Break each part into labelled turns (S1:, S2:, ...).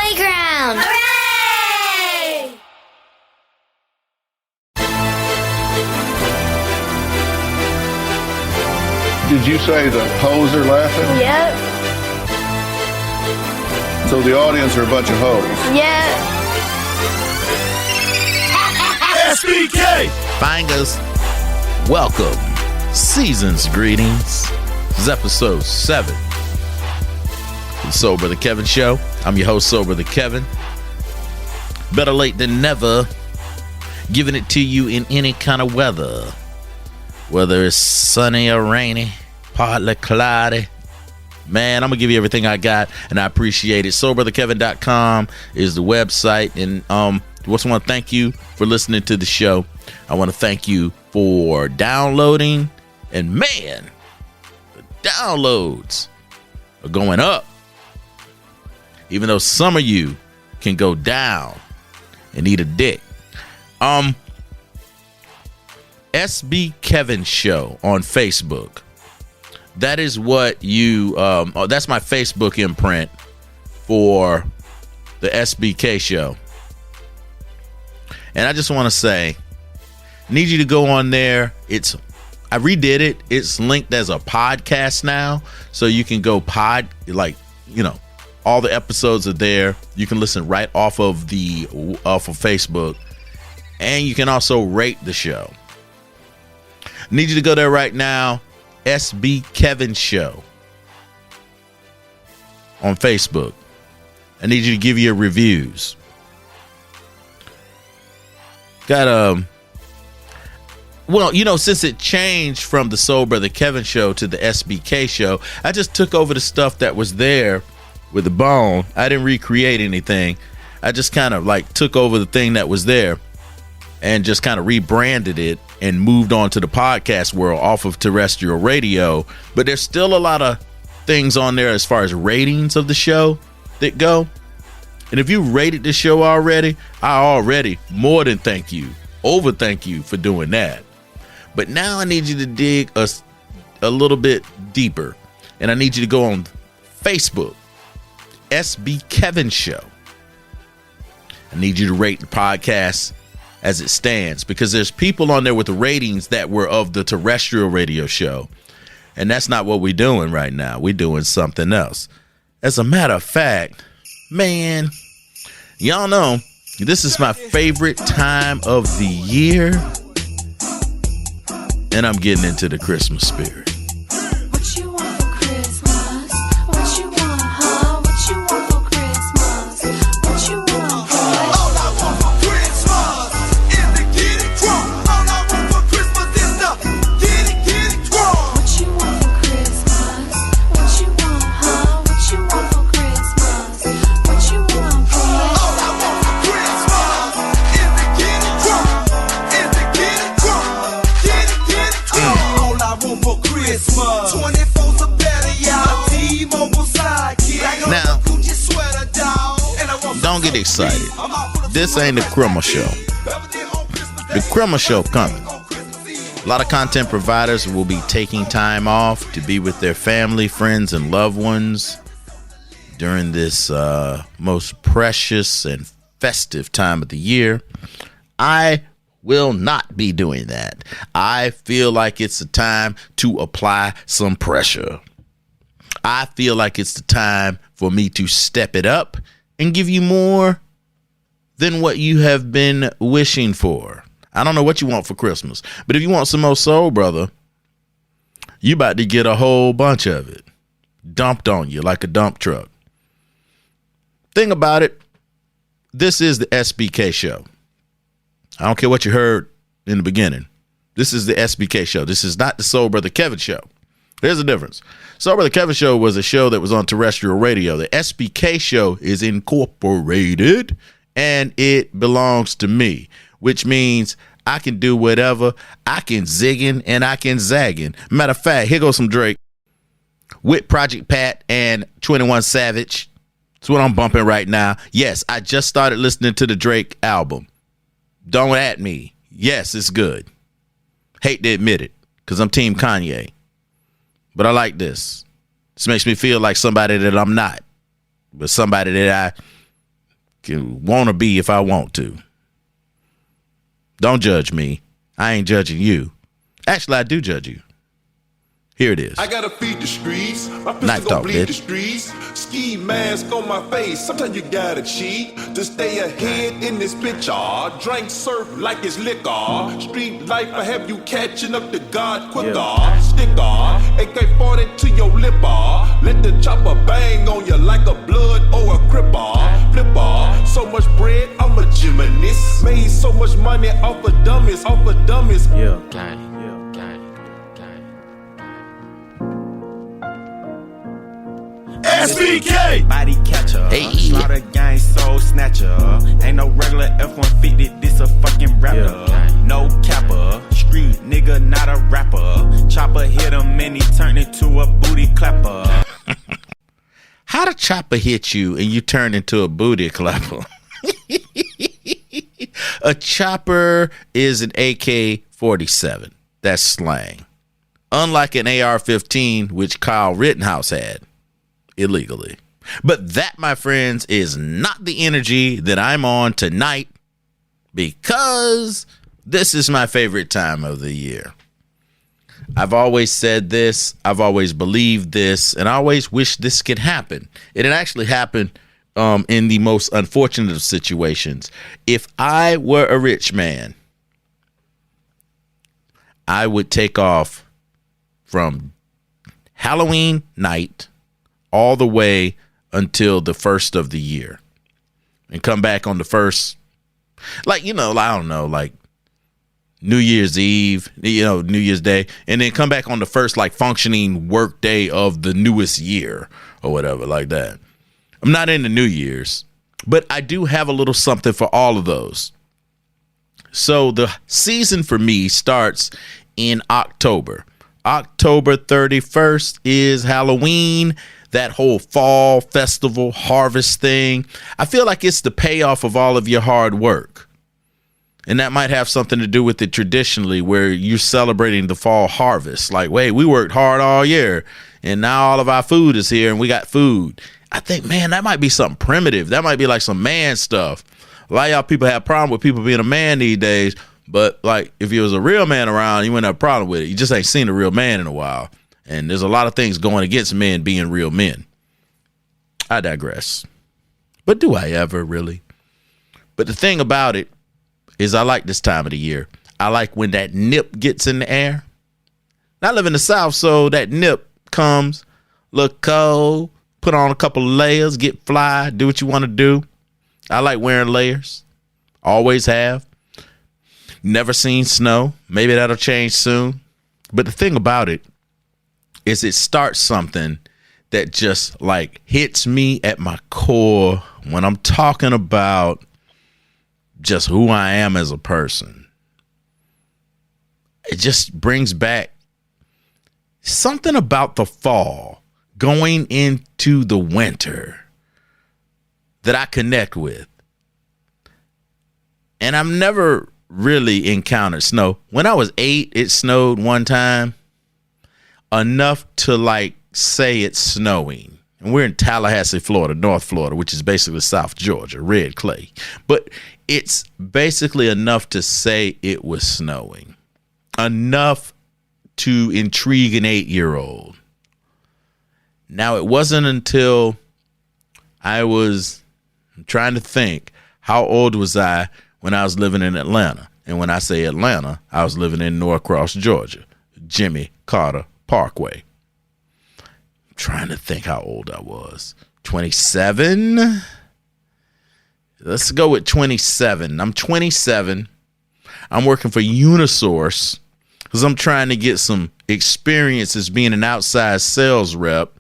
S1: playground! Hooray!
S2: Did you say the hoes are laughing?
S1: Yep.
S2: So the audience are a bunch of hoes?
S1: Yep.
S3: SBK!
S4: Fingers, welcome. Season's greetings. This is episode 7 of the Soul Brother Kevin Show. I'm your host, Soul Brother Kevin. Better late than never. Giving it to you in any kind of weather. Whether it's sunny or rainy, partly cloudy. Man, I'm going to give you everything I got, and I appreciate it. SoulBrotherKevin.com is the website. And just want to thank you for listening to the show. I want to thank you for downloading. And man, the downloads are going up. Even though some of you can go down and eat a dick. SB Kevin Show on Facebook. That is what you, that's my Facebook imprint for the SBK show. And I just want to say, need you to go on there. I redid it. It's linked as a podcast now. So you can go all the episodes are there. You can listen right off of Facebook. And you can also rate the show. Need you to go there right now. SB Kevin Show on Facebook. I need you to give your reviews. Since it changed from the Soul Brother Kevin Show to the SBK Show, I just took over the stuff that was there with the bone. I didn't recreate anything. I just kind of took over the thing that was there and just kind of rebranded it and moved on to the podcast world off of terrestrial radio. But there's still a lot of things on there as far as ratings of the show that go. And if you rated the show already, I already more than thank you. Over thank you for doing that. But now I need you to dig a little bit deeper. And I need you to go on Facebook, SB Kevin Show. I need you to rate the podcast as it stands, because there's people on there with the ratings that were of the terrestrial radio show. And that's not what we're doing right now. We're doing something else. As a matter of fact, man, y'all know this is my favorite time of the year. And I'm getting into the Christmas spirit.
S5: What you want for Christmas? What you want, huh? What you want for Christmas? What you want, boy?
S3: All I want for Christmas is to get it drunk. All I want for Christmas is to get it drunk.
S5: What you want for Christmas? What you want, huh? What you want for Christmas? What you want, boy?
S3: All I want for Christmas is to get it drunk. Is to get it drunk. Get it drunk. All I want for Christmas 24's a better, y'all. T-Mobile sidekick.
S4: Now,
S3: Gucci sweater, dog. And I want
S4: don't get excited. This ain't the Criminal Show. The Criminal Show coming. A lot of content providers will be taking time off to be with their family, friends, and loved ones during this most precious and festive time of the year. I will not be doing that. I feel like it's a time to apply some pressure. I feel like it's the time for me to step it up and give you more than what you have been wishing for. I don't know what you want for Christmas, but if you want some more Soul Brother, you about to get a whole bunch of it dumped on you like a dump truck. Thing about it, this is the SBK show. I don't care what you heard in the beginning. This is the SBK show. This is not the Soul Brother Kevin show. There's a difference. Soul Brother Kevin show was a show that was on terrestrial radio. The SBK show is incorporated and it belongs to me, which means I can do whatever. I can zigging and I can zagging. Matter of fact, here goes some Drake with Project Pat and 21 Savage. That's what I'm bumping right now. Yes, I just started listening to the Drake album. Don't at me. Yes, it's good. Hate to admit it, because I'm Team Kanye. But I like this. This makes me feel like somebody that I'm not, but somebody that I wanna be if I want to. Don't judge me. I ain't judging you. Actually, I do judge you. Here it is.
S3: I gotta feed the streets. My
S4: Knife
S3: pistol gon'
S4: talk,
S3: bleed
S4: bitch.
S3: the streets. Ski mask on my face. Sometimes you gotta cheat to stay ahead in this bitch. Drink surf like it's liquor. Street life, I have you catching up to God quicker. Sticker, AK-40 to your lipper. Let the chopper bang on you like a blood or a cripper. Flipper, so much bread, I'm a gymnast. Made so much money off of dummies,
S6: Yeah, gang.
S3: SBK!
S6: Body catcher,
S4: Hey.
S6: slaughter gang soul snatcher. Ain't no regular F-150, this a fucking raptor. No capper, street nigga, not a rapper. Chopper hit him and he turned into a booty clapper.
S4: How the chopper hit you and you turn into a booty clapper? A chopper is an AK-47. That's slang. Unlike an AR-15, which Kyle Rittenhouse had illegally. But that, my friends, is not the energy that I'm on tonight, because this is my favorite time of the year. I've always said this, I've always believed this, and I always wish this could happen. It had actually happened in the most unfortunate of situations. If I were a rich man, I would take off from Halloween night all the way until the first of the year and come back on the first, like, I don't know, like New Year's Eve, New Year's Day, and then come back on the first, like, functioning work day of the newest year or whatever, like that. I'm not into New Year's, but I do have a little something for all of those. So the season for me starts in October. October 31st is Halloween, that whole fall festival harvest thing. I feel like it's the payoff of all of your hard work. And that might have something to do with it traditionally, where you're celebrating the fall harvest. Like, wait, we worked hard all year and now all of our food is here and we got food. I think, man, that might be something primitive. That might be like some man stuff. A lot of y'all people have a problem with people being a man these days. But, like, if you was a real man around, you wouldn't have a problem with it. You just ain't seen a real man in a while. And there's a lot of things going against men being real men. I digress. But do I ever, really? But the thing about it is I like this time of the year. I like when that nip gets in the air. I live in the South, so that nip comes, look cold, put on a couple of layers, get fly, do what you want to do. I like wearing layers. Always have. Never seen snow. Maybe that'll change soon. But the thing about it is it starts something that just, like, hits me at my core when I'm talking about just who I am as a person. It just brings back something about the fall going into the winter that I connect with. And I've never really encountered snow. When I was 8, it snowed one time, enough to, like, say it's snowing. And we're in Tallahassee, Florida, North Florida, which is basically South Georgia, red clay. But it's basically enough to say it was snowing. Enough to intrigue an 8-year-old. Now, it wasn't until I'm trying to think, how old was I when I was living in Atlanta? And when I say Atlanta, I was living in Norcross, Georgia, Jimmy Carter Parkway. I'm trying to think how old I was. 27? Let's go with 27. I'm 27. I'm working for Unisource because I'm trying to get some experience as being an outside sales rep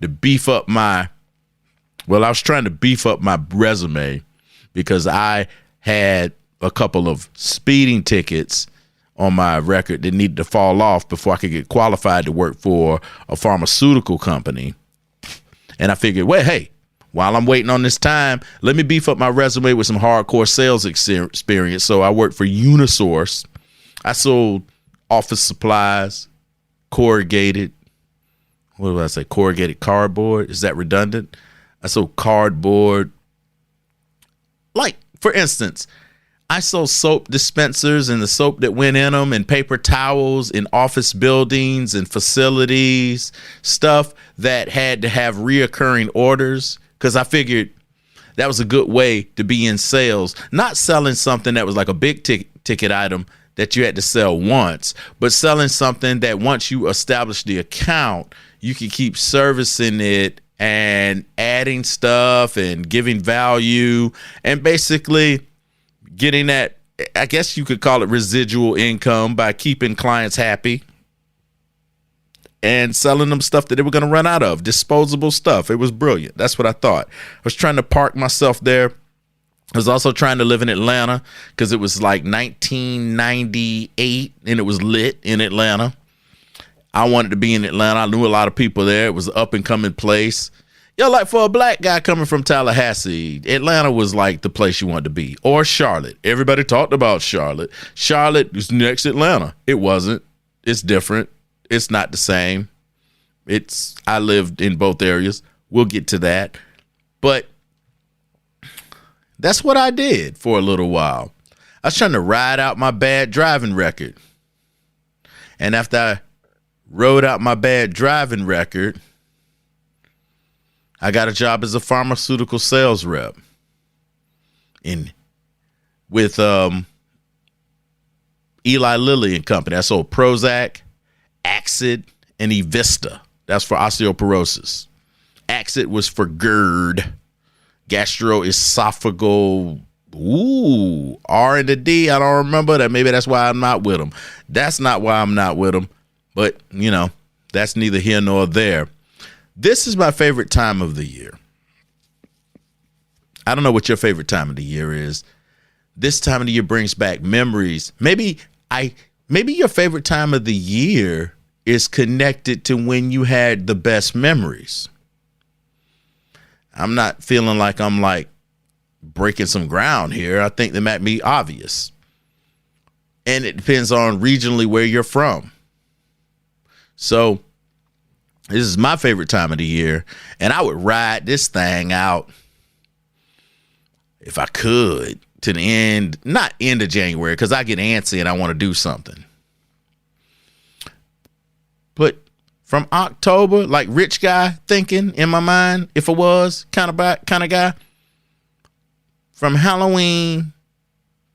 S4: to beef up I was trying to beef up my resume because I had a couple of speeding tickets on my record that needed to fall off before I could get qualified to work for a pharmaceutical company. And I figured, well, hey, while I'm waiting on this time, let me beef up my resume with some hardcore sales experience. So I worked for Unisource. I sold office supplies, corrugated cardboard. Is that redundant? I sold cardboard, like, for instance, I sold soap dispensers and the soap that went in them and paper towels in office buildings and facilities, stuff that had to have reoccurring orders because I figured that was a good way to be in sales, not selling something that was like a big ticket item that you had to sell once, but selling something that once you establish the account, you can keep servicing it and adding stuff and giving value and basically getting that, I guess you could call it residual income by keeping clients happy and selling them stuff that they were going to run out of, disposable stuff. It was brilliant. That's what I thought. I was trying to park myself there. I was also trying to live in Atlanta because it was like 1998 and it was lit in Atlanta. I wanted to be in Atlanta. I knew a lot of people there. It was an up and coming place. Yo, like for a black guy coming from Tallahassee, Atlanta was like the place you wanted to be. Or Charlotte. Everybody talked about Charlotte. Charlotte was next to Atlanta. It wasn't. It's different. It's not the same. I lived in both areas. We'll get to that. But that's what I did for a little while. I was trying to ride out my bad driving record. And after I rode out my bad driving record, I got a job as a pharmaceutical sales rep with Eli Lilly and Company. I sold Prozac, Axid, and Evista. That's for osteoporosis. Axid was for GERD, gastroesophageal. R and the D. I don't remember that. Maybe that's why I'm not with them. That's not why I'm not with them. But, you know, that's neither here nor there. This is my favorite time of the year. I don't know what your favorite time of the year is. This time of the year brings back memories. Maybe your favorite time of the year is connected to when you had the best memories. I'm not feeling like I'm like breaking some ground here. I think that might be obvious. And it depends on regionally where you're from. So this is my favorite time of the year, and I would ride this thing out if I could to the end, not end of January, because I get antsy and I want to do something. But from October, like rich guy thinking in my mind, if I was kind of guy, from Halloween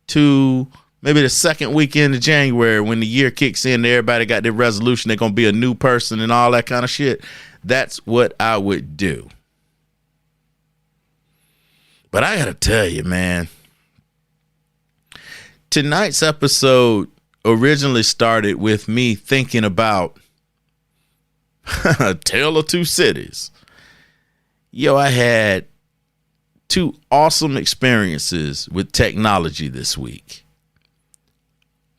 S4: to maybe the second weekend of January when the year kicks in, everybody got their resolution, they're going to be a new person and all that kind of shit. That's what I would do. But I got to tell you, man, tonight's episode originally started with me thinking about A Tale of Two Cities. Yo, I had two awesome experiences with technology this week.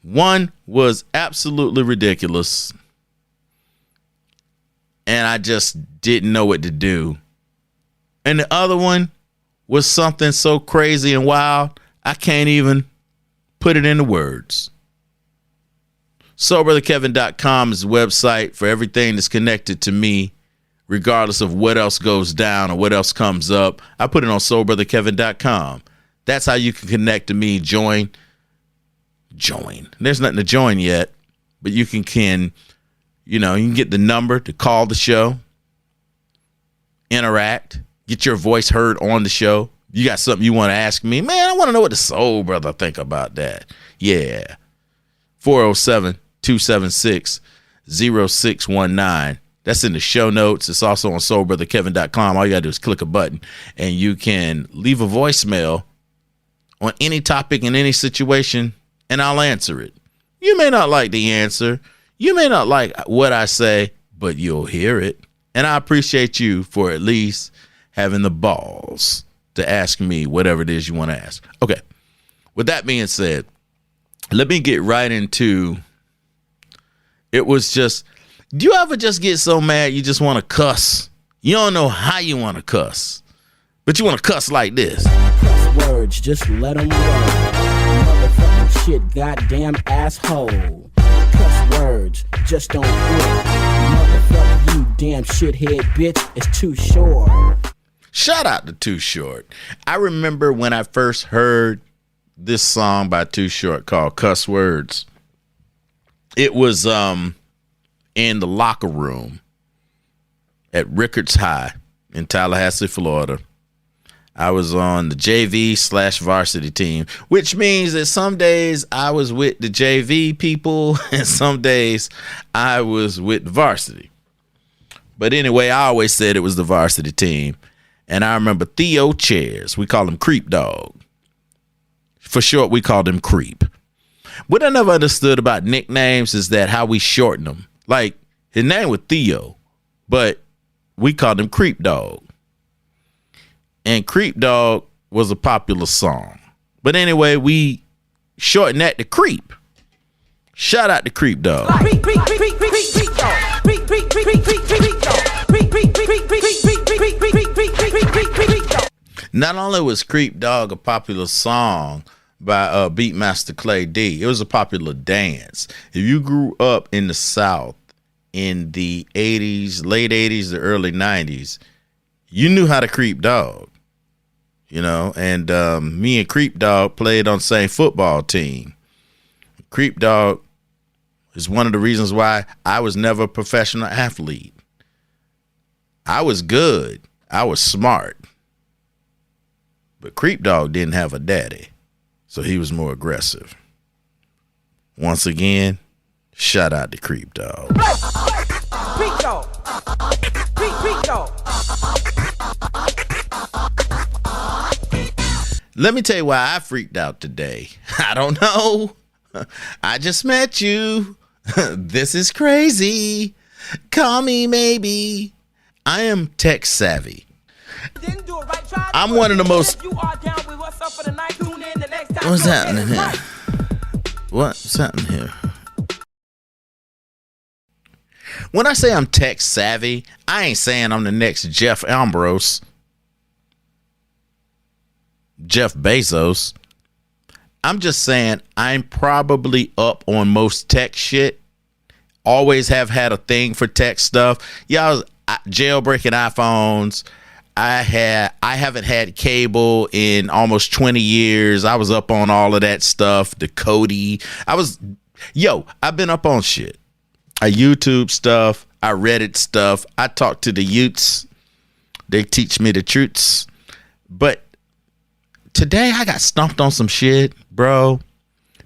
S4: One was absolutely ridiculous, and I just didn't know what to do. And the other one was something so crazy and wild, I can't even put it into words. SoulBrotherKevin.com is the website for everything that's connected to me, regardless of what else goes down or what else comes up. I put it on SoulBrotherKevin.com. That's how you can connect to me. Join. There's nothing to join yet, but you can you can get the number to call the show, interact, get your voice heard on the show. You got something you want to ask me, man, I want to know what the Soul Brother think about that. Yeah. 407-276-0619. That's in the show notes. It's also on SoulBrotherKevin.com. All you got to do is click a button and you can leave a voicemail on any topic in any situation, and I'll answer it. You may not like the answer. You may not like what I say, but you'll hear it. And I appreciate you for at least having the balls to ask me whatever it is you want to ask. Okay. With that being said, let me get right into it. Was just, do you ever just get so mad you just want to cuss? You don't know how you want to cuss, but you want to cuss like this.
S7: Cuss words, just let them roll. Motherfucking shit, goddamn asshole. Cuss words, just don't quit. Motherfucker, you damn shithead bitch, it's too short.
S4: Shout out to Too Short. I remember when I first heard this song by Too Short called Cuss Words. It was in the locker room at Rickards High in Tallahassee, Florida. I was on the JV/varsity team, which means that some days I was with the JV people and some days I was with the varsity. But anyway, I always said it was the varsity team. And I remember Theo Chairs. We call him Creep Dog. For short, we called him Creep. What I never understood about nicknames is that how we shorten them. Like, his name was Theo, but we called him Creep Dog. And Creep Dog was a popular song. But anyway, we shortened that to Creep. Shout out to Creep Dog. Not only was Creep Dog a popular song by Beatmaster Clay D, it was a popular dance. If you grew up in the South in the 80s, late 80s, the early 90s, you knew how to Creep Dog. You know, and me and Creep Dog played on the same football team. Creep Dog is one of the reasons why I was never a professional athlete. I was good. I was smart. But Creep Dog didn't have a daddy, so he was more aggressive. Once again, shout out to Creep Dog.
S3: Creep Dog. Creep Dog.
S4: Let me tell you why I freaked out today. I don't know. I just met you. This is crazy. Call me maybe. I am tech savvy. I'm one of the most... What's happening here? What's happening here? When I say I'm tech savvy, I ain't saying I'm the next Jeff Ambrose. Jeff Bezos. I'm just saying I'm probably up on most tech shit. Always have had a thing for tech stuff. Yeah, I was jailbreaking iPhones. I haven't had cable in almost 20 years. I was up on all of that stuff. The Cody. I've been up on shit. I YouTube stuff. I Reddit stuff. I talk to the Utes. They teach me the truths. But today I got stumped on some shit, bro,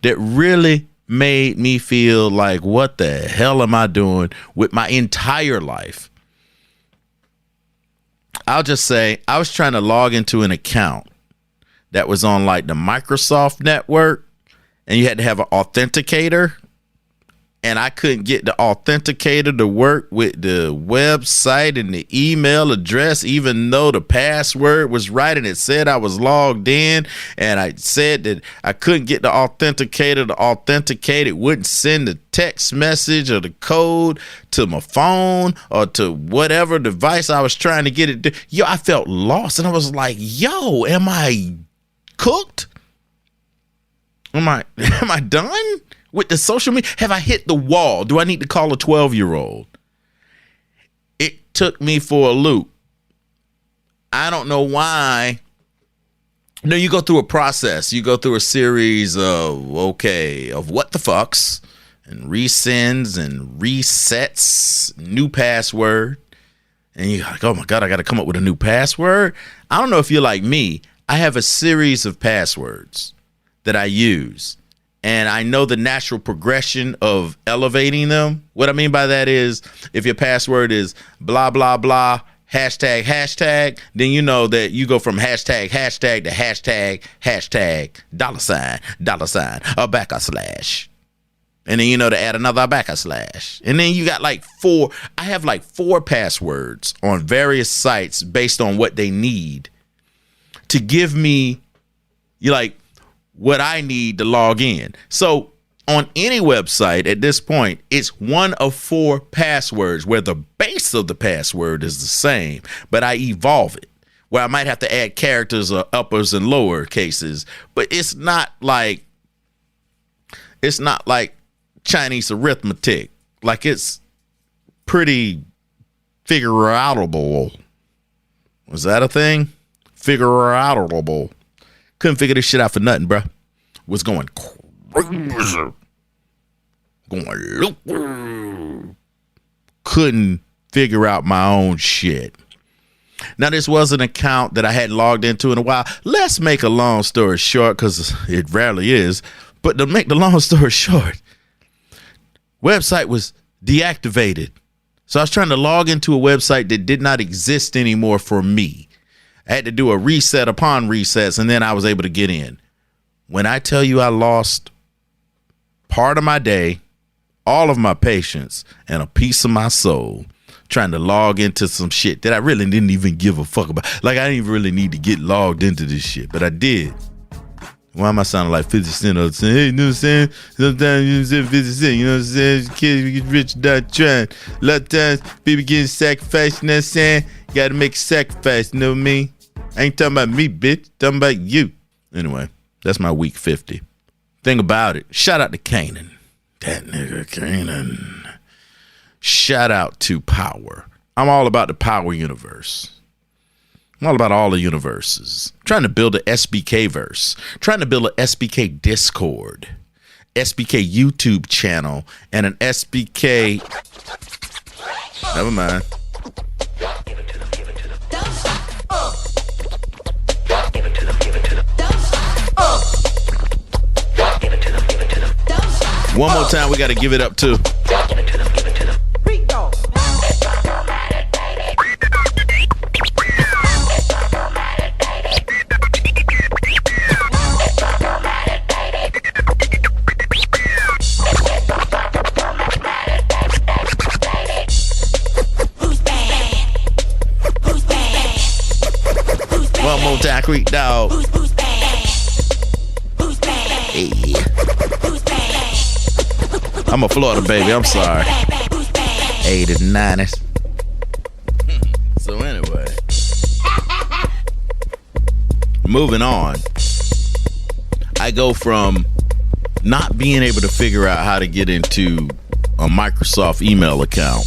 S4: that really made me feel like, what the hell am I doing with my entire life? I'll just say I was trying to log into an account that was on like the Microsoft network, and you had to have an authenticator. And I couldn't get the authenticator to work with the website and the email address, even though the password was right and it said I was logged in. And I said that I couldn't get the authenticator to authenticate. It wouldn't send the text message or the code to my phone or to whatever device I was trying to get it to. Yo, I felt lost. And I was like, yo, am I cooked? Am I done with the social media? Have I hit the wall? Do I need to call a 12-year-old? It took me for a loop. I don't know why. No, you go through a process. You go through a series of what the fucks and resends and resets, new password. And you're like, oh my God, I got to come up with a new password. I don't know if you're like me. I have a series of passwords that I use. And I know the natural progression of elevating them. What I mean by that is if your password is blah, blah, blah, hashtag, then you know that you go from hashtag to hashtag, $, a /. And then you know to add another /. And then you got like I have like 4 passwords on various sites based on what they need to give me what I need to log in. So on any website at this point, it's one of 4 passwords where the base of the password is the same, but I evolve it where I might have to add characters or uppers and lower cases, but it's not like Chinese arithmetic. Like, it's pretty figure outable. Was that a thing? Figure outable. Couldn't figure this shit out for nothing, bruh. Was going crazy. Couldn't figure out my own shit. Now, this was an account that I hadn't logged into in a while. Let's make a long story short, because it rarely is. But to make the long story short, website was deactivated. So I was trying to log into a website that did not exist anymore for me. I had to do a reset upon resets, and then I was able to get in. When I tell you I lost part of my day, all of my patience, and a piece of my soul trying to log into some shit that I really didn't even give a fuck about. Like, I didn't even really need to get logged into this shit, but I did. Why am I sounding like 50 Cent all the time? Hey, you know what I'm saying? Sometimes you say 50 Cent, you know what I'm saying? Kids get rich without trying. A lot of times people getting sacrificed, you know what I'm saying? You gotta make a sacrifice, you know what I mean? I ain't talking about me, bitch. Talking about you. Anyway, that's my week 50. Thing about it, shout out to Kanan. That nigga Kanan. Shout out to Power. I'm all about the Power universe. I'm all about all the universes. Trying to build an SBK verse. Trying to build an SBK Discord. SBK YouTube channel. And an SBK... Never mind. One more time, we got to give it up to... One more time, Creek Dog. Hey. I'm a Florida baby, I'm sorry. 80s and 90s. So anyway. Moving on. I go from not being able to figure out how to get into a Microsoft email account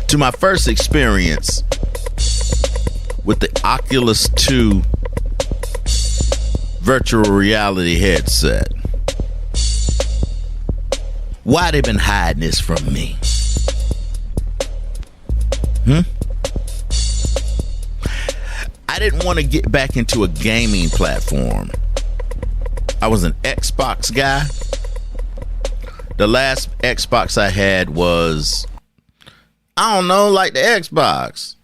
S4: to my first experience with the Oculus 2 virtual reality headset. Why they been hiding this from me? I didn't want to get back into a gaming platform. I was an Xbox guy. The last Xbox I had was, I don't know, like the Xbox.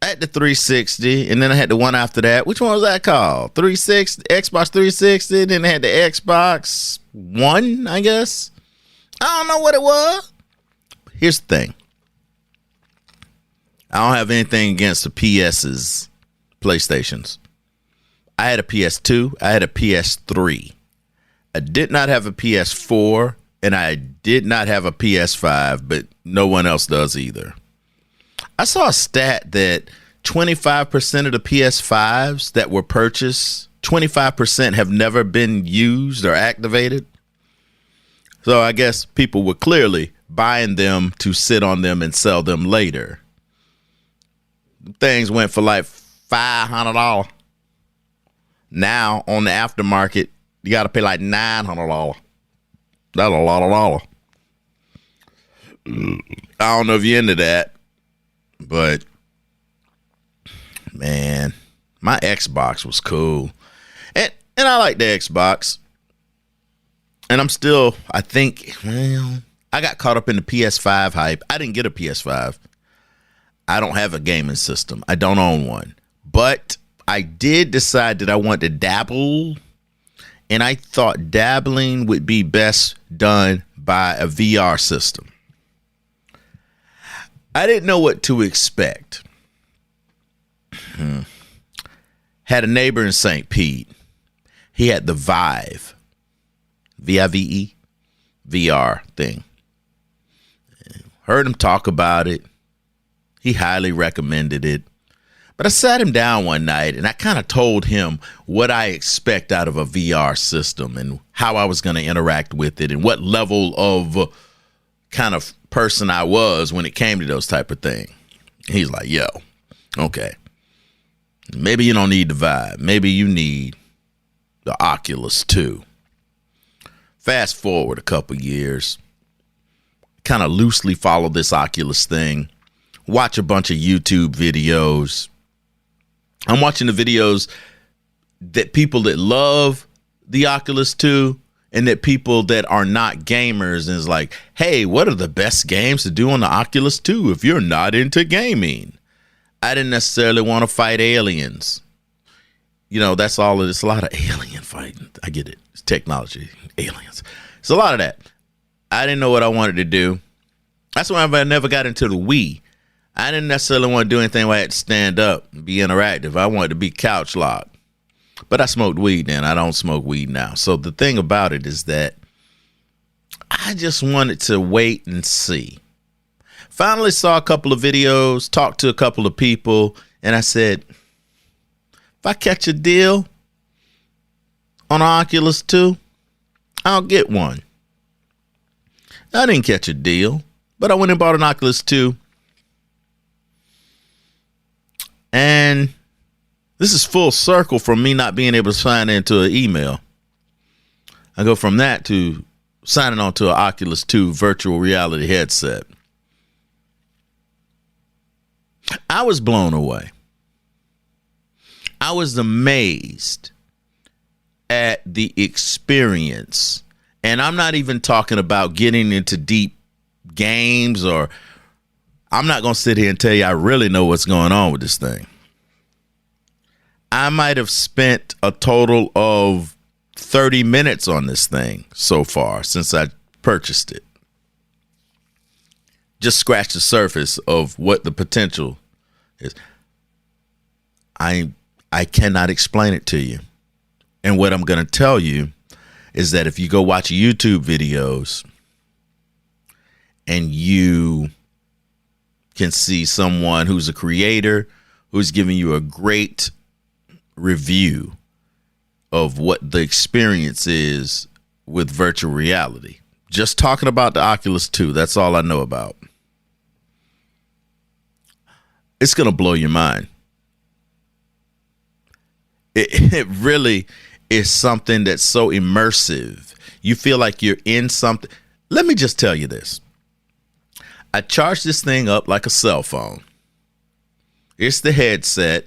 S4: I had the 360, and then I had the one after that. Which one was that called? 360, Xbox 360. Then I had the Xbox One, I guess. I don't know what it was. Here's the thing. I don't have anything against the PS's, PlayStations. I had a PS2. I had a PS3. I did not have a PS4, and I did not have a PS5, but no one else does either. I saw a stat that 25% of the PS5s that were purchased, 25% have never been used or activated. So I guess people were clearly buying them to sit on them and sell them later. Things went for like $500. Now on the aftermarket, you got to pay like $900. That's a lot of dollars. I don't know if you're into that. But, man, my Xbox was cool. And I like the Xbox. And I'm still, I think, well, I got caught up in the PS5 hype. I didn't get a PS5. I don't have a gaming system. I don't own one. But I did decide that I wanted to dabble. And I thought dabbling would be best done by a VR system. I didn't know what to expect. Had a neighbor in St. Pete. He had the Vive. V-I-V-E. VR thing. Heard him talk about it. He highly recommended it. But I sat him down one night and I kind of told him what I expect out of a VR system and how I was going to interact with it and what level of kind of person I was when it came to those type of things. He's like, yo, okay. Maybe you don't need the Vive. Maybe you need the Oculus 2. Fast forward a couple years, kind of loosely follow this Oculus thing, watch a bunch of YouTube videos. I'm watching the videos that people that love the Oculus 2 and that people that are not gamers, and is like, hey, what are the best games to do on the Oculus 2 if you're not into gaming? I didn't necessarily want to fight aliens. You know, that's all it is. A lot of alien fighting. I get it. It's technology, aliens. It's a lot of that. I didn't know what I wanted to do. That's why I never got into the Wii. I didn't necessarily want to do anything where I had to stand up and be interactive. I wanted to be couch locked. But I smoked weed then. I don't smoke weed now. So the thing about it is that I just wanted to wait and see. Finally saw a couple of videos, talked to a couple of people, and I said, if I catch a deal on an Oculus 2, I'll get one. I didn't catch a deal, but I went and bought an Oculus 2. And this is full circle from me not being able to sign into an email. I go from that to signing on to an Oculus 2 virtual reality headset. I was blown away. I was amazed at the experience. And I'm not even talking about getting into deep games, or I'm not going to sit here and tell you I really know what's going on with this thing. I might have spent a total of 30 minutes on this thing so far since I purchased it. Just scratch the surface of what the potential is. I cannot explain it to you. And what I'm going to tell you is that if you go watch YouTube videos and you can see someone who's a creator who's giving you a great review of what the experience is with virtual reality. Just talking about the Oculus 2, that's all I know about. It's going to blow your mind. It really is something that's so immersive. You feel like you're in something. Let me just tell you this. I charge this thing up like a cell phone. It's the headset.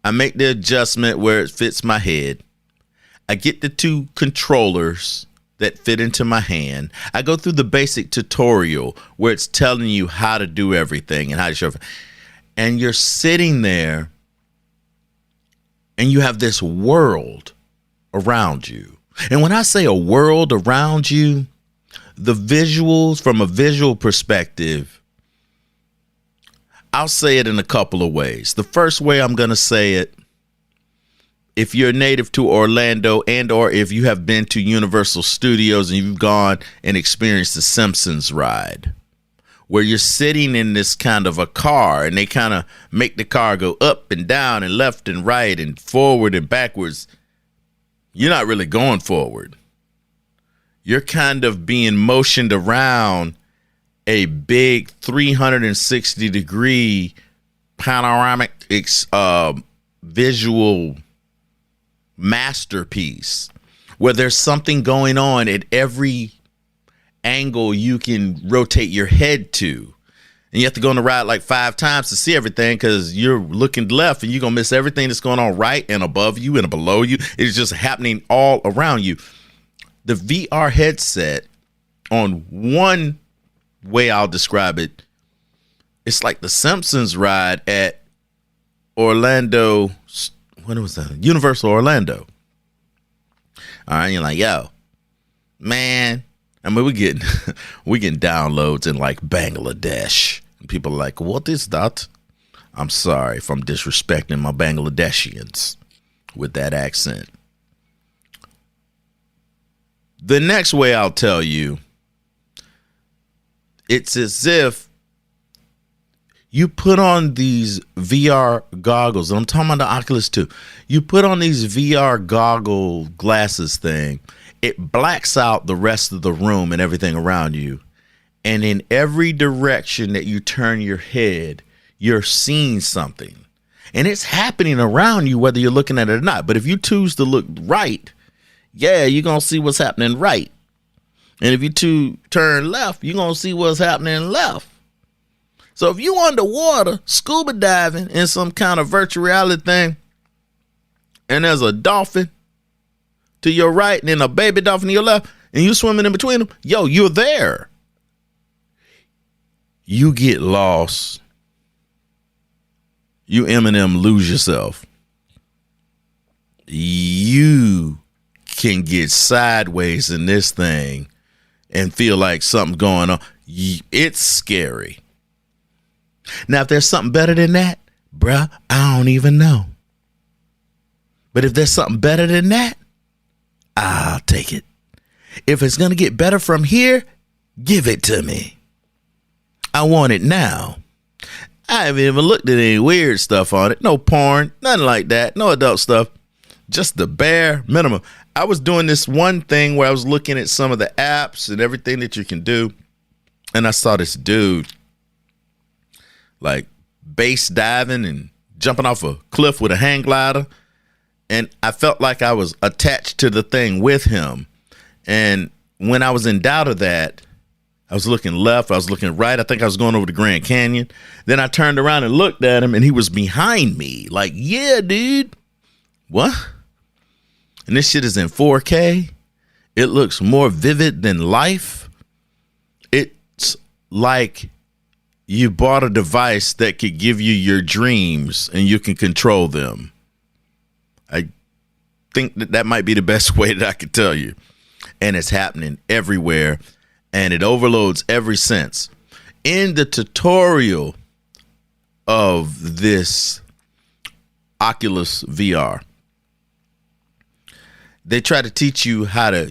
S4: I make the adjustment where it fits my head. I get the two controllers that fit into my hand. I go through the basic tutorial where it's telling you how to do everything and how to show. And you're sitting there and you have this world around you. And when I say a world around you, the visuals from a visual perspective, I'll say it in a couple of ways. The first way I'm going to say it, if you're native to Orlando and or if you have been to Universal Studios and you've gone and experienced the Simpsons ride, where you're sitting in this kind of a car and they kind of make the car go up and down and left and right and forward and backwards. You're not really going forward. You're kind of being motioned around a big 360 degree panoramic visual masterpiece where there's something going on at every angle you can rotate your head to. And you have to go on the ride like 5 times to see everything because you're looking left and you're going to miss everything that's going on right and above you and below you. It's just happening all around you. The VR headset, on one way I'll describe it, it's like the Simpsons ride at Orlando. What was that? Universal Orlando. All right, you're like, yo, man. I mean, we getting downloads in like Bangladesh. And people are like, what is that? I'm sorry if I'm disrespecting my Bangladeshians with that accent. The next way I'll tell you, it's as if you put on these VR goggles. And I'm talking about the Oculus 2. You put on these VR goggle glasses thing. It blacks out the rest of the room and everything around you. And in every direction that you turn your head, you're seeing something. And it's happening around you whether you're looking at it or not. But if you choose to look right, yeah, you're going to see what's happening right. And if you turn left, you're going to see what's happening left. So if you underwater, scuba diving in some kind of virtual reality thing, and there's a dolphin to your right and then a baby dolphin to your left, and you swimming in between them, yo, you're there. You get lost. You Eminem lose yourself. You can get sideways in this thing and feel like something's going on. It's scary. Now, if there's something better than that, bruh, I don't even know. But if there's something better than that, I'll take it. If it's going to get better from here, give it to me. I want it now. I haven't even looked at any weird stuff on it. No porn, nothing like that. No adult stuff. Just the bare minimum. I was doing this one thing where I was looking at some of the apps and everything that you can do. And I saw this dude like base diving and jumping off a cliff with a hang glider. And I felt like I was attached to the thing with him. And when I was in doubt of that, I was looking left, I was looking right. I think I was going over the Grand Canyon. Then I turned around and looked at him and he was behind me. Like, yeah, dude. What? And this shit is in 4K. It looks more vivid than life. It's like you bought a device that could give you your dreams and you can control them. I think that might be the best way that I could tell you. And it's happening everywhere. And it overloads every sense. In the tutorial of this Oculus VR, they try to teach you how to,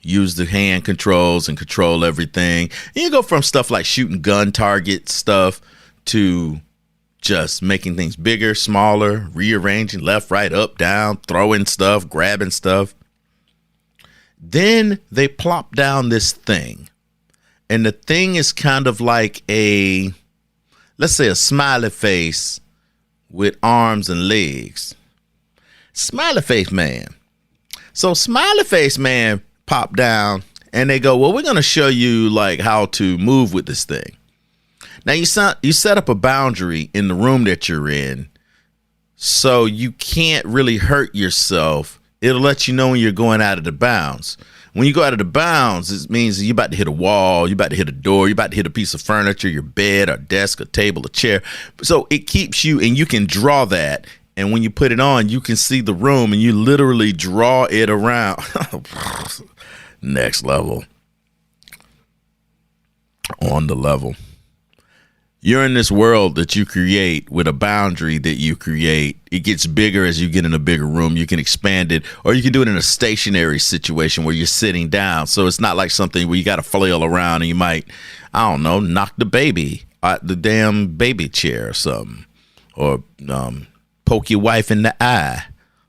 S4: use the hand controls and control everything. And you go from stuff like shooting gun target stuff to just making things bigger, smaller, rearranging left, right, up, down, throwing stuff, grabbing stuff. Then they plop down this thing. And the thing is kind of like let's say a smiley face with arms and legs. Smiley face man. So smiley face man popped down and they go, well, we're going to show you like how to move with this thing. Now you set up a boundary in the room that you're in so you can't really hurt yourself. It'll let you know when you're going out of the bounds. When you go out of the bounds, it means you're about to hit a wall, you're about to hit a door, you're about to hit a piece of furniture, your bed, a desk, a table, a chair. So it keeps you, and you can draw that. And when you put it on, you can see the room and you literally draw it around. Next level. On the level. You're in this world that you create with a boundary that you create. It gets bigger as you get in a bigger room. You can expand it, or you can do it in a stationary situation where you're sitting down. So it's not like something where you got to flail around and you might, I don't know, knock the baby out the damn baby chair or something. Or poke your wife in the eye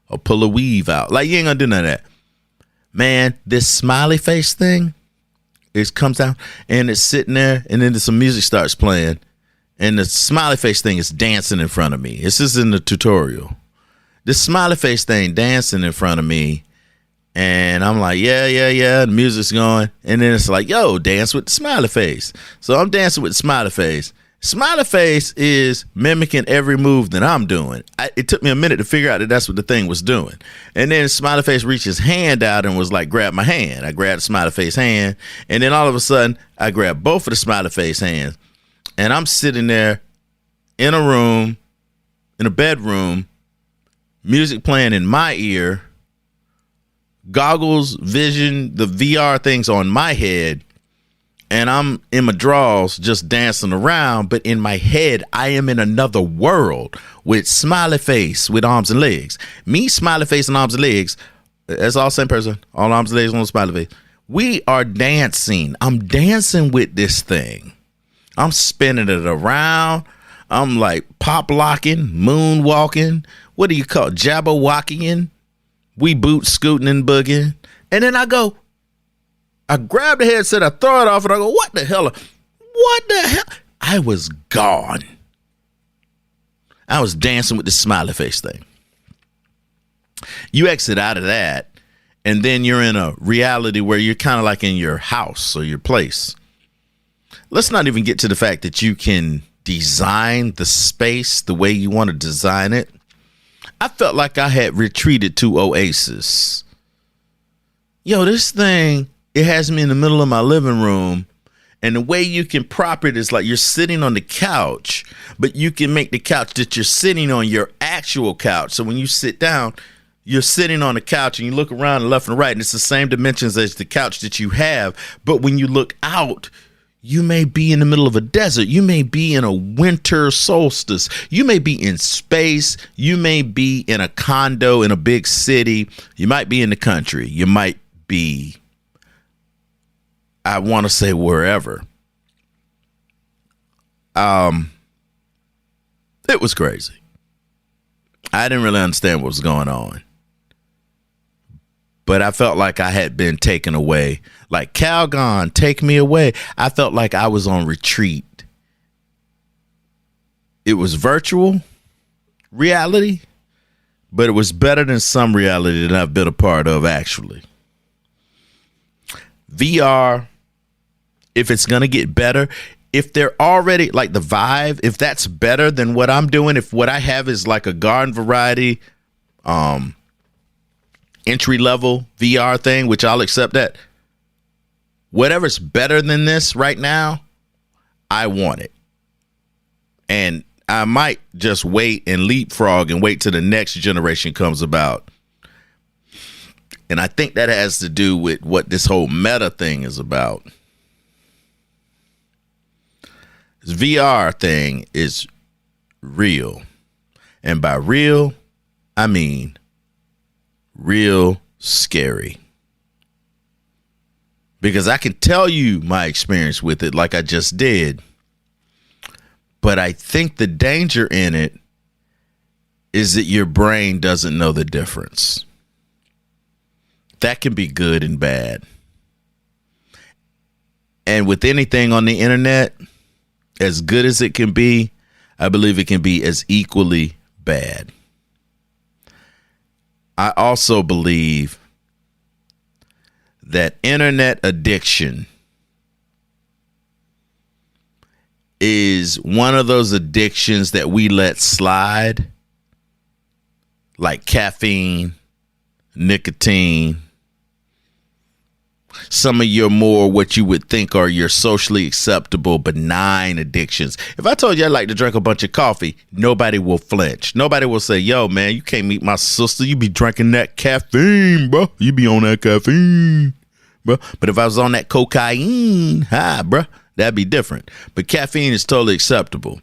S4: or pull a weave out. Like, you ain't gonna do none of that. Man, this smiley face thing, it comes out and it's sitting there and then some music starts playing. And the smiley face thing is dancing in front of me. This is in the tutorial. This smiley face thing dancing in front of me. And I'm like, yeah. The music's going. And then it's like, yo, dance with the smiley face. So I'm dancing with the smiley face. Smiley face is mimicking every move that I'm doing. It took me a minute to figure out that that's what the thing was doing. And then smiley face reached his hand out and was like, grab my hand. I grabbed the smiley face hand. And then all of a sudden, I grabbed both of the smiley face hands. And I'm sitting there in a room, in a bedroom, music playing in my ear, goggles, vision, the VR things on my head. And I'm in my drawers just dancing around. But in my head, I am in another world with smiley face with arms and legs. Me, smiley face and arms and legs. That's all same person. All arms and legs on the smiley face. We are dancing. I'm dancing with this thing. I'm spinning it around. I'm like pop locking, moonwalking. What do you call it? Jabberwocking. We boot scooting and boogieing. And then I grab the headset, I throw it off, and I go, what the hell? What the hell? I was gone. I was dancing with the smiley face thing. You exit out of that, and then you're in a reality where you're kind of like in your house or your place. Let's not even get to the fact that you can design the space the way you want to design it. I felt like I had retreated to Oasis. Yo, this thing, it has me in the middle of my living room. And the way you can prop it is like you're sitting on the couch, but you can make the couch that you're sitting on your actual couch. So when you sit down, you're sitting on the couch and you look around left and right, and it's the same dimensions as the couch that you have. But when you look out, you may be in the middle of a desert. You may be in a winter solstice. You may be in space. You may be in a condo in a big city. You might be in the country. You might be, I want to say, wherever. It was crazy. I didn't really understand what was going on. But I felt like I had been taken away. Like, Calgon, take me away. I felt like I was on retreat. It was virtual reality, but it was better than some reality that I've been a part of, actually. VR, if it's going to get better, if they're already, like the Vive, if that's better than what I'm doing, if what I have is like a garden variety, entry-level VR thing, which I'll accept that. Whatever's better than this right now, I want it. And I might just wait and leapfrog and wait till the next generation comes about. And I think that has to do with what this whole meta thing is about. This VR thing is real. And by real, I mean real scary. Because I can tell you my experience with it like I just did. But I think the danger in it is that your brain doesn't know the difference. That can be good and bad. And with anything on the internet, as good as it can be, I believe it can be as equally bad. I also believe that internet addiction is one of those addictions that we let slide, like caffeine, nicotine, some of your more what you would think are your socially acceptable benign addictions. If I told you I like to drink a bunch of coffee, nobody will flinch. Nobody will say, yo, man, you can't meet my sister. You be drinking that caffeine, bro. You be on that caffeine, bro. But if I was on that cocaine, bro, that'd be different. But caffeine is totally acceptable.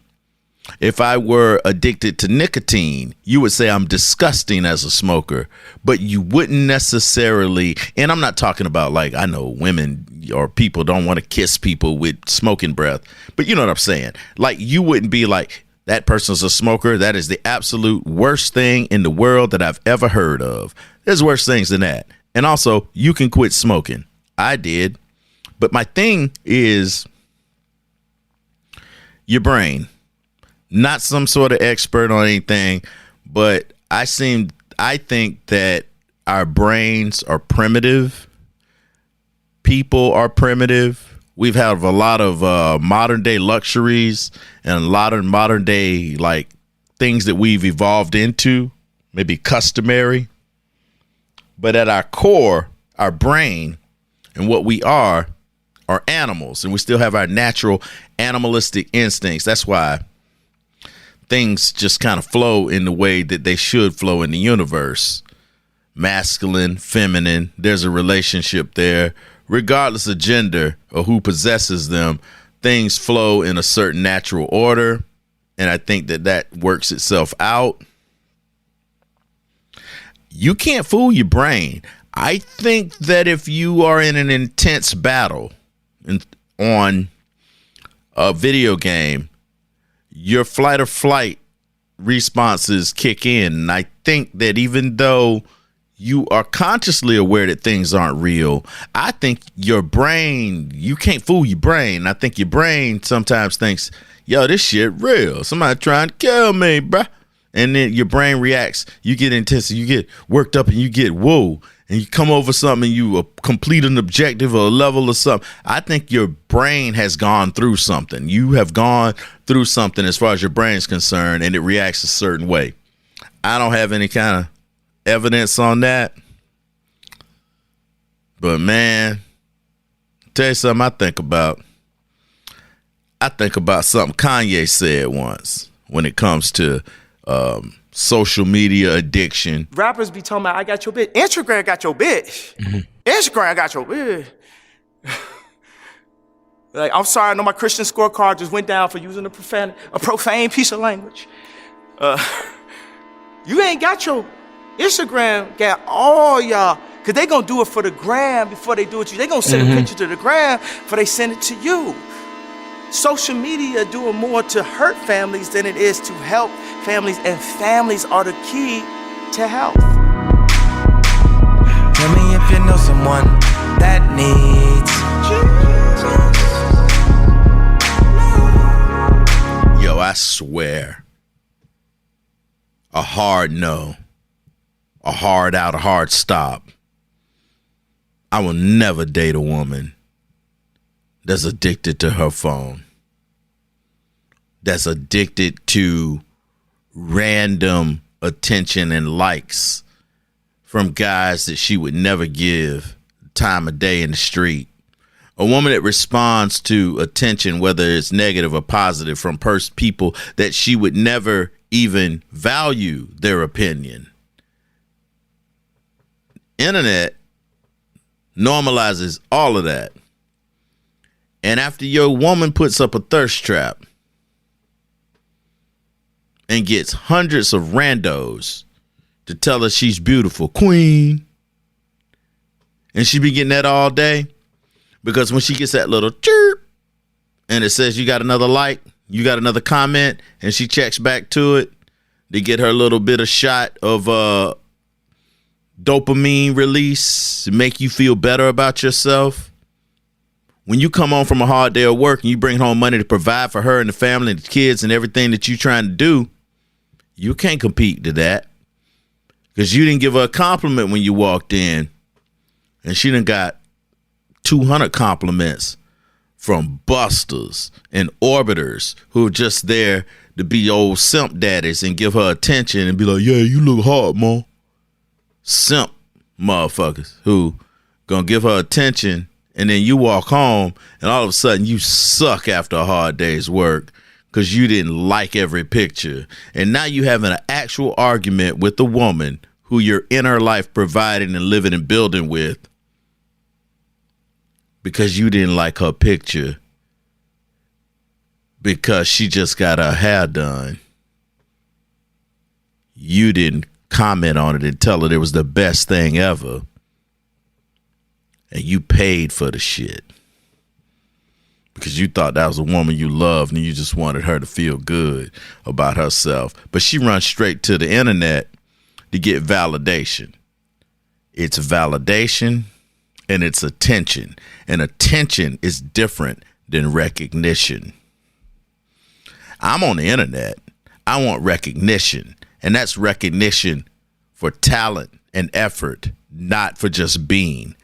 S4: If I were addicted to nicotine, you would say I'm disgusting as a smoker, but you wouldn't necessarily, and I'm not talking about like, I know women or people don't want to kiss people with smoking breath, but you know what I'm saying? Like, you wouldn't be like, that person's a smoker. That is the absolute worst thing in the world that I've ever heard of. There's worse things than that. And also, you can quit smoking. I did. But my thing is your brain. Not some sort of expert on anything, but I think that our brains are primitive. People are primitive. We've had a lot of modern day luxuries and a lot of modern day like things that we've evolved into, maybe customary. But at our core, our brain and what we are animals, and we still have our natural animalistic instincts. That's why things just kind of flow in the way that they should flow in the universe. Masculine, feminine, there's a relationship there. Regardless of gender or who possesses them, things flow in a certain natural order. And I think that works itself out. You can't fool your brain. I think that if you are in an intense battle on a video game, your flight responses kick in. And I think that even though you are consciously aware that things aren't real. I think your brain, you can't fool your brain. I think your brain sometimes thinks, yo, this shit real. Somebody trying to kill me, bruh. And then your brain reacts. You get intense, you get worked up, and you get whoa. And you come over something and you complete an objective or a level or something. I think your brain has gone through something. You have gone through something as far as your brain is concerned, and it reacts a certain way. I don't have any kind of evidence on that. But man, tell you something I think about. I think about something Kanye said once when it comes to social media addiction.
S8: Rappers be talking about, I got your bitch. Instagram got your bitch. Instagram got your bitch. Like, I'm sorry, I know my Christian scorecard just went down for using a profane piece of language. You ain't got your Instagram, got all y'all, because they going to do it for the gram before they do it to you. They going to send a picture to the gram before they send it to you. Social media doing more to hurt families than it is to help families, and families are the key to health.
S3: Tell me if you know someone that needs Jesus.
S4: Yo, I swear, a hard no, a hard out, a hard stop. I will never date a woman that's addicted to her phone, that's addicted to random attention and likes from guys that she would never give time of day in the street. A woman that responds to attention, whether it's negative or positive, from people that she would never even value their opinion. Internet normalizes all of that. And after your woman puts up a thirst trap and gets hundreds of randos to tell her she's beautiful, queen, and she be getting that all day, because when she gets that little chirp and it says you got another like, you got another comment, and she checks back to it to get her little bit of shot of dopamine release to make you feel better about yourself. When you come home from a hard day of work and you bring home money to provide for her and the family and the kids and everything that you're trying to do, you can't compete to that, because you didn't give her a compliment when you walked in, and she done got 200 compliments from busters and orbiters who are just there to be old simp daddies and give her attention and be like, yeah, you look hot, Mom. Simp motherfuckers who gonna give her attention, and then you walk home and all of a sudden you suck after a hard day's work because you didn't like every picture. And now you having an actual argument with the woman who you're in her life providing and living and building with because you didn't like her picture because she just got her hair done. You didn't comment on it and tell her it was the best thing ever. And you paid for the shit because you thought that was a woman you loved and you just wanted her to feel good about herself. But she runs straight to the internet to get validation. It's validation and it's attention. And attention is different than recognition. I'm on the internet. I want recognition. And that's recognition for talent and effort, not for just being.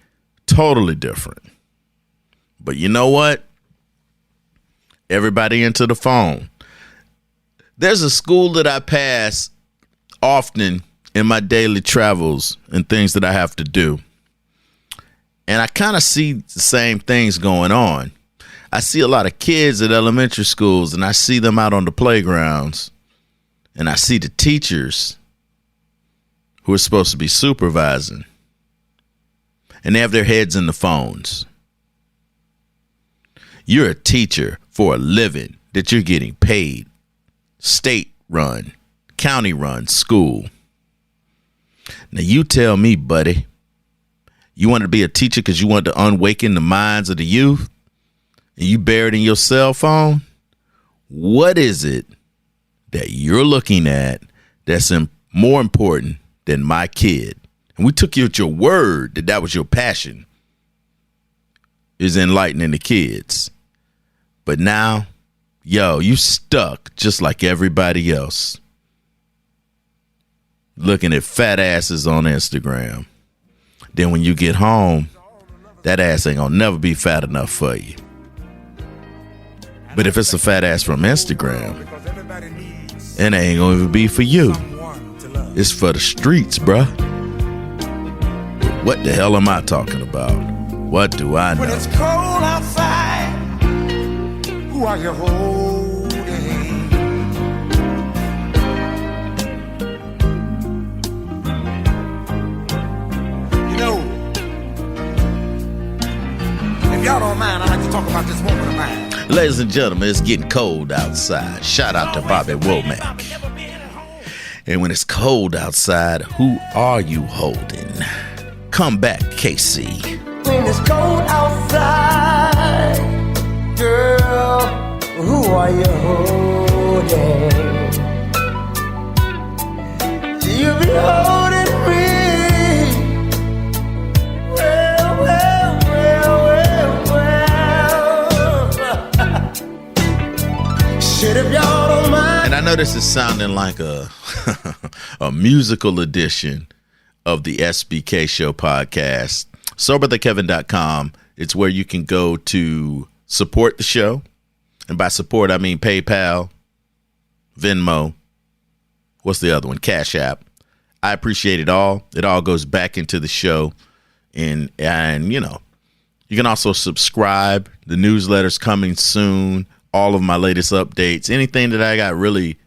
S4: Totally different. But you know what? Everybody into the phone. There's a school that I pass often in my daily travels and things that I have to do. And I kind of see the same things going on. I see a lot of kids at elementary schools, and I see them out on the playgrounds, and I see the teachers who are supposed to be supervising, and they have their heads in the phones. You're a teacher for a living that you're getting paid. State run, county run school. Now you tell me, buddy, you wanted to be a teacher because you wanted to awaken the minds of the youth, and you buried in your cell phone? What is it that you're looking at that's more important than my kid And we took you at your word that was your passion, is enlightening the kids. But now, yo, you stuck just like everybody else, looking at fat asses on Instagram. Then when you get home, that ass ain't gonna never be fat enough for you. But if it's a fat ass from Instagram, it ain't gonna even be for you. It's for the streets, bruh. What the hell am I talking about? What do I know?
S3: When it's cold outside, who are you holding? You know, if y'all don't mind, I'd like to talk about this woman of mine.
S4: Ladies and gentlemen, it's getting cold outside. Shout out to Bobby Womack. And when it's cold outside, who are you holding? Come back, KC.
S3: When it's cold outside, girl, who are you holding? You be holding me. Well, well, well, well, well. Shit, if y'all don't mind.
S4: And I know this is sounding like a musical edition of the SBK Show podcast. SoberTheKevin.com. It's where you can go to support the show. And by support, I mean PayPal, Venmo. What's the other one? Cash App. I appreciate it all. It all goes back into the show. And you know, you can also subscribe. The newsletter's coming soon. All of my latest updates. Anything that I got really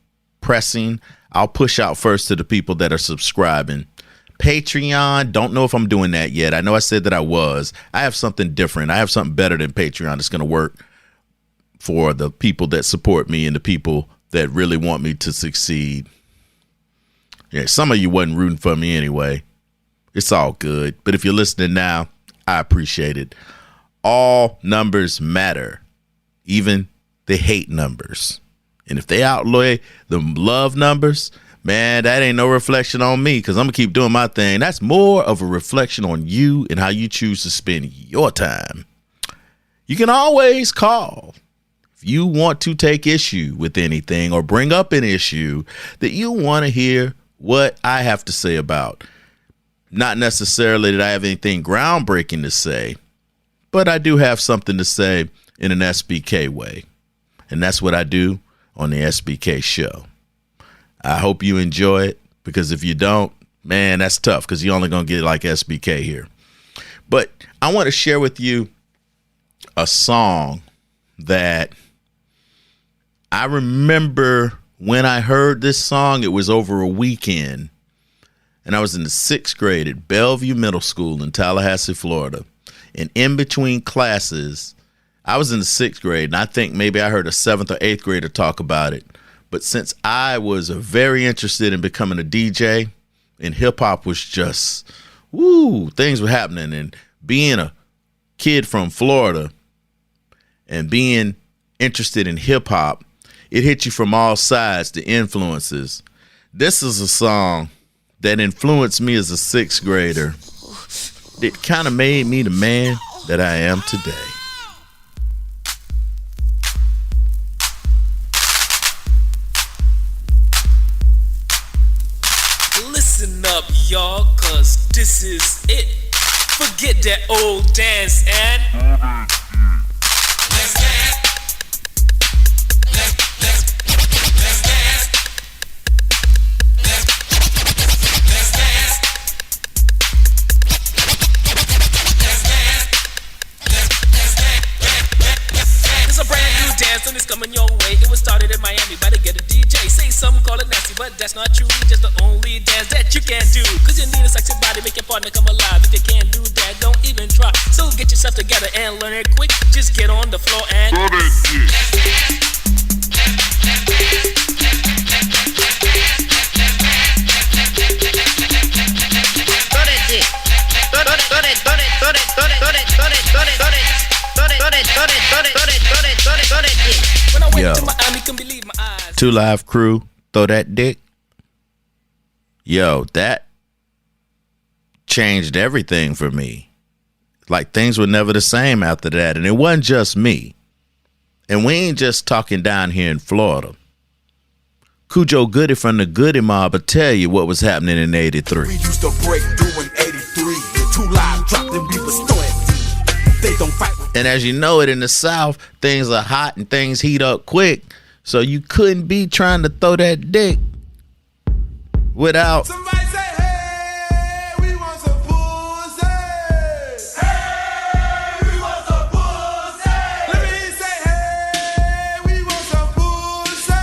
S4: pressing, I'll push out first to the people that are subscribing. Patreon, don't know if I'm doing that yet. I know I said that I was. I have something different. I have something better than Patreon that's going to work for the people that support me and the people that really want me to succeed. Yeah, some of you wasn't rooting for me anyway. It's all good. But if you're listening now, I appreciate it. All numbers matter, even the hate numbers. And if they outweigh the love numbers, man, that ain't no reflection on me, because I'm going to keep doing my thing. That's more of a reflection on you and how you choose to spend your time. You can always call if you want to take issue with anything or bring up an issue that you want to hear what I have to say about. Not necessarily that I have anything groundbreaking to say, but I do have something to say in an SBK way. And that's what I do on the SBK show. I hope you enjoy it, because if you don't, man, that's tough, because you're only going to get like SBK here. But I want to share with you a song that I remember when I heard this song. It was over a weekend, and I was in the 6th grade at Bellevue Middle School in Tallahassee, Florida. And in between classes, I was in the 6th grade, and I think maybe I heard a 7th or 8th grader talk about it. But since I was very interested in becoming a DJ, and hip hop was just, things were happening. And being a kid from Florida and being interested in hip hop, it hit you from all sides, the influences. This is a song that influenced me as a 6th grader. It kind of made me the man that I am today.
S9: Listen up, y'all, cause this is it. Forget that old dance and let's dance. Let's dance. Let's dance. Let's dance. It's a brand new dance and it's coming your way. It was started in Miami by the get a DJ. Say some call it nasty, but that's not true. Just the only dance that you can do. Cause you need a sexy body, make your partner come alive. If you can't do that, don't even try. So get yourself together and learn it quick. Just get on the floor and
S4: Yo, 2 Live Crew, throw that dick. Yo, that changed everything for me. Like, things were never the same after that. And it wasn't just me. And we ain't just talking down here in Florida. Cujo Goody from the Goody Mob will tell you what was happening in 83.
S3: We used to break doing 83. 2 live dropped and we was throwing. They don't fight.
S4: And as you know it, in the South, things are hot and things heat up quick. So you couldn't be trying to throw that dick without...
S3: Somebody say, hey, we want some pussy. Hey, we want some pussy. Let me say, hey, we want some pussy.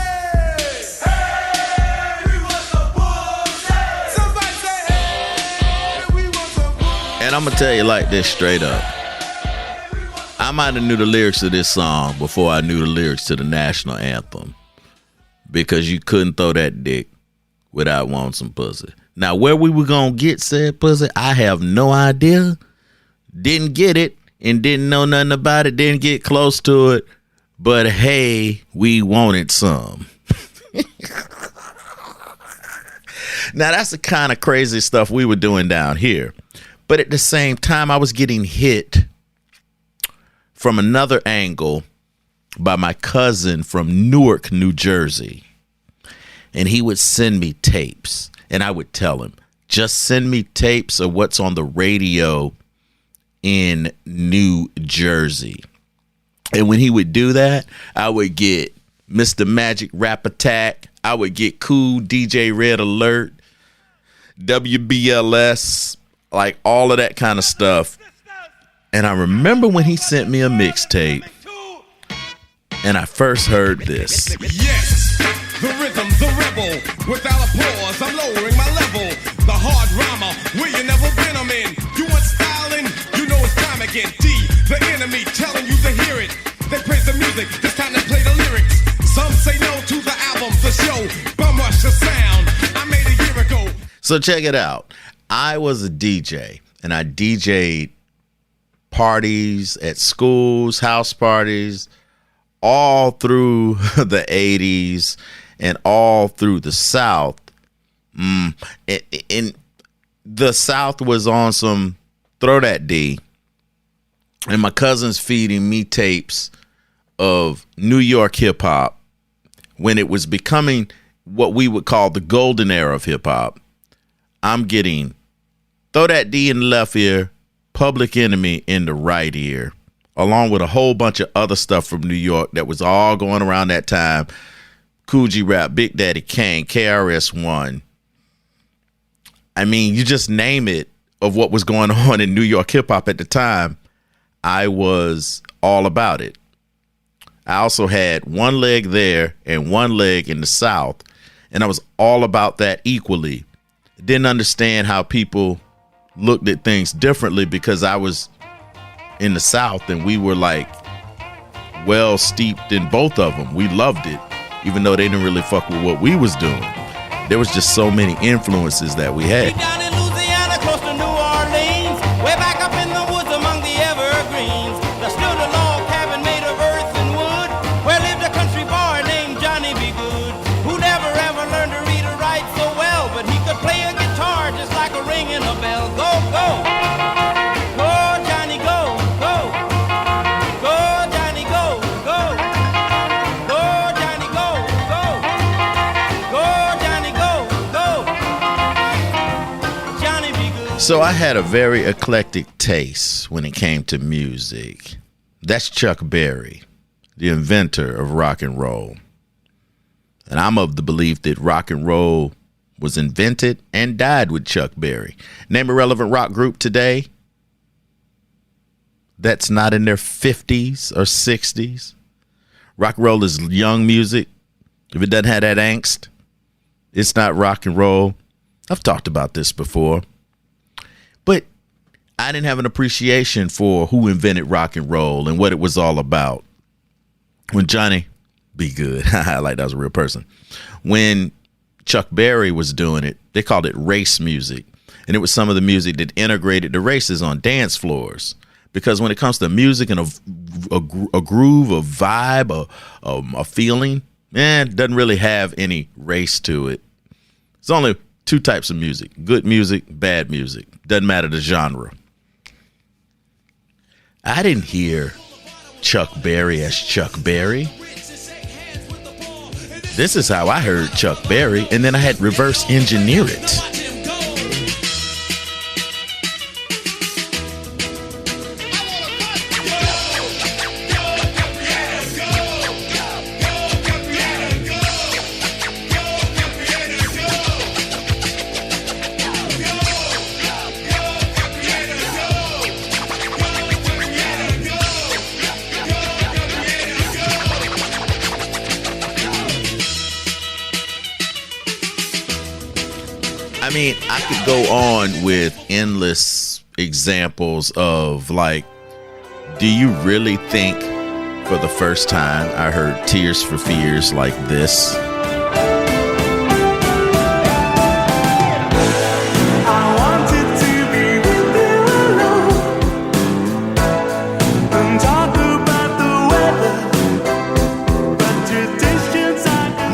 S3: Hey, we want some pussy. Somebody say, hey, we want some pussy.
S4: And I'm going to tell you like this straight up. I might have knew the lyrics to this song before I knew the lyrics to the national anthem, because you couldn't throw that dick without wanting some pussy. Now, where we were going to get said pussy, I have no idea. Didn't get it and didn't know nothing about it. Didn't get close to it. But hey, we wanted some. Now, that's the kind of crazy stuff we were doing down here. But at the same time, I was getting hit from another angle by my cousin from Newark, New Jersey. And he would send me tapes. And I would tell him, just send me tapes of what's on the radio in New Jersey. And when he would do that, I would get Mr. Magic Rap Attack. I would get Cool DJ Red Alert, WBLS, like all of that kind of stuff. And I remember when he sent me a mixtape, and I first heard this.
S3: Yes, the rhythm's a rebel. Without a pause, I'm lowering my level. The hard rhymer, where you never been, I'm in. You want styling? You know it's time again. D, the enemy, telling you to hear it. They praise the music, it's time to play the lyrics. Some say no to the album, the show. Bum rush the sound, I made a year ago.
S4: So check it out. I was a DJ, and I DJ'd parties at schools, house parties, all through the 80s and all through the South. And the South was on some throw that D. And my cousin's feeding me tapes of New York hip hop when it was becoming what we would call the golden era of hip hop. I'm getting Throw That D in the left ear, Public Enemy in the right ear, along with a whole bunch of other stuff from New York that was all going around that time. Cool G Rap, Big Daddy Kane, KRS-One. I mean, you just name it of what was going on in New York hip hop at the time. I was all about it. I also had one leg there and one leg in the South, and I was all about that equally. Didn't understand how people looked at things differently because I was in the South and we were like well steeped in both of them. We loved it, even though they didn't really fuck with what we was doing. There was just so many influences that we had.
S10: Down in Louisiana, close to New Orleans, way back up in the woods among the evergreens, there stood a log cabin made of earth and wood, where lived a country boy named Johnny B. Good, who never ever learned to read or write so well, but he could play a guitar just like a ring in a bell. Go, go, go, Johnny, go, go, go, Johnny, go, go, go, Johnny, go, go, go, Johnny, go, go, Johnny be good.
S4: So I had a very eclectic taste when it came to music. That's Chuck Berry, the inventor of rock and roll. And I'm of the belief that rock and roll was invented and died with Chuck Berry. Name a relevant rock group today that's not in their 50s or 60s. Rock and roll is young music. If it doesn't have that angst, it's not rock and roll. I've talked about this before. But I didn't have an appreciation for who invented rock and roll and what it was all about. When Johnny B. Good, like that was a real person. When Chuck Berry was doing it, they called it race music. And it was some of the music that integrated the races on dance floors. Because when it comes to music and a groove, a vibe, a feeling, it doesn't really have any race to it. There's only two types of music: good music, bad music. Doesn't matter the genre. I didn't hear Chuck Berry as Chuck Berry. This is how I heard Chuck Berry, and then I had reverse engineer it. I mean, I could go on with endless examples of, like, do you really think for the first time I heard Tears for Fears like this?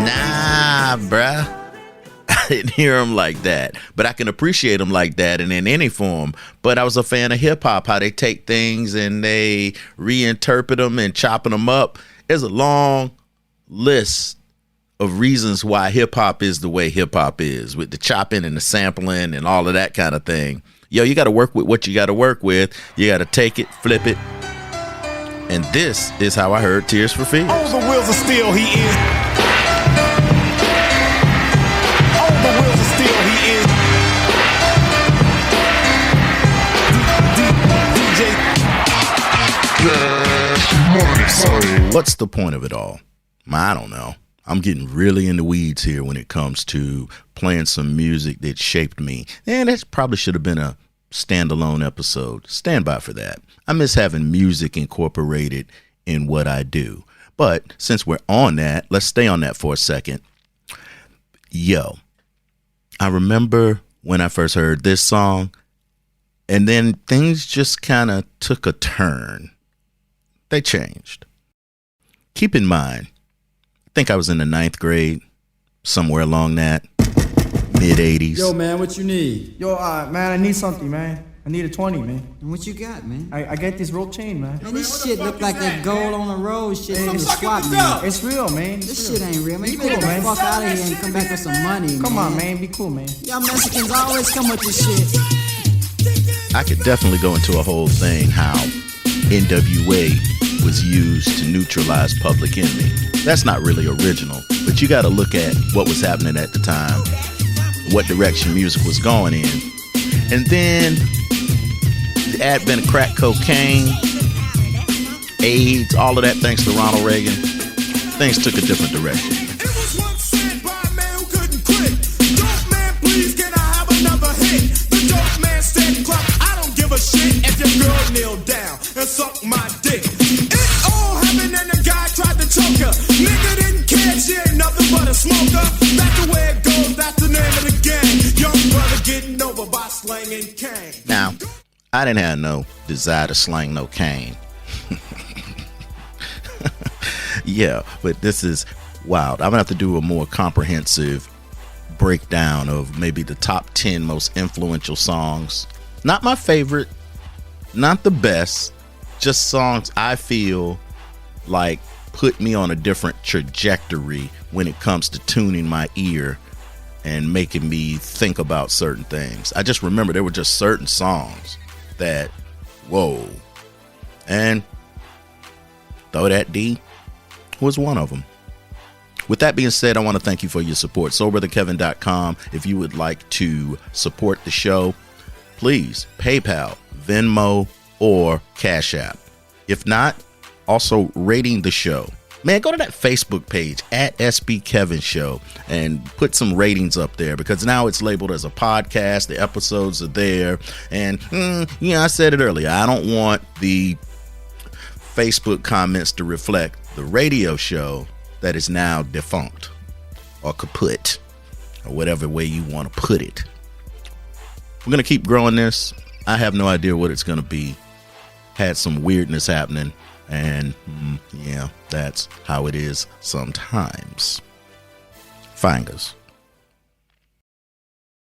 S4: Nah, bruh. I didn't hear them like that, but I can appreciate them like that and in any form. But I was a fan of hip hop, how they take things and they reinterpret them and chopping them up. There's a long list of reasons why hip hop is the way hip hop is, with the chopping and the sampling and all of that kind of thing. Yo, you got to work with what you got to work with. You got to take it, flip it. And this is how I heard Tears for Fears.
S3: All the wheels of steel he is.
S4: What's the point of it all? I don't know. I'm getting really in the weeds here when it comes to playing some music that shaped me. And that probably should have been a standalone episode. Stand by for that. I miss having music incorporated in what I do. But since we're on that, let's stay on that for a second. Yo, I remember when I first heard this song, and then things just kind of took a turn. They changed. Keep in mind, I think I was in the 9th grade, somewhere along that, mid-'80s.
S11: Yo, man, what you need?
S12: Yo, man, I need something, man. I need a 20, man.
S11: What you got, man?
S12: I get this rope chain, man.
S11: Man, this shit look like that gold on the road shit from the swap meet.
S12: It's real, man.
S11: This shit ain't real, man. You better get the fuck out of here and come back with some money, man.
S12: Come on, man. Be cool, man.
S11: Y'all Mexicans always come with this shit.
S4: I could definitely go into a whole thing how NWA was used to neutralize Public Enemy. That's not really original, but you got to look at what was happening at the time, what direction music was going in. And then the advent of crack cocaine, AIDS, all of that, thanks to Ronald Reagan, things took a different direction.
S3: It was once said by a man who couldn't quit. Dope man, please can I have another hit? The dope man said, "Cluck, I don't give a shit if your girl kneel down and suck my dick." It all happened and the guy tried to choke her. Nigga didn't care, she ain't nothing but a smoker. That's the way it goes, that's the name of the game. Young brother getting over by slanging cane.
S4: Now, I didn't have no desire to slang no cane. Yeah, but this is wild. I'm gonna have to do a more comprehensive breakdown of maybe the top 10 most influential songs. Not my favorite, not the best, just songs I feel like put me on a different trajectory when it comes to tuning my ear and making me think about certain things. I just remember there were just certain songs that, whoa. And Throw That D was one of them. With that being said, I want to thank you for your support. SoberThanKevin.com. If you would like to support the show, please PayPal, Venmo, or Cash App. If not, also rating the show. Man, go to that Facebook page at SB Kevin Show and put some ratings up there, because now it's labeled as a podcast. The episodes are there. And, I said it earlier. I don't want the Facebook comments to reflect the radio show that is now defunct or kaput or whatever way you want to put it. We're going to keep growing this. I have no idea what it's going to be. Had some weirdness happening. And yeah, that's how it is sometimes. Fingers.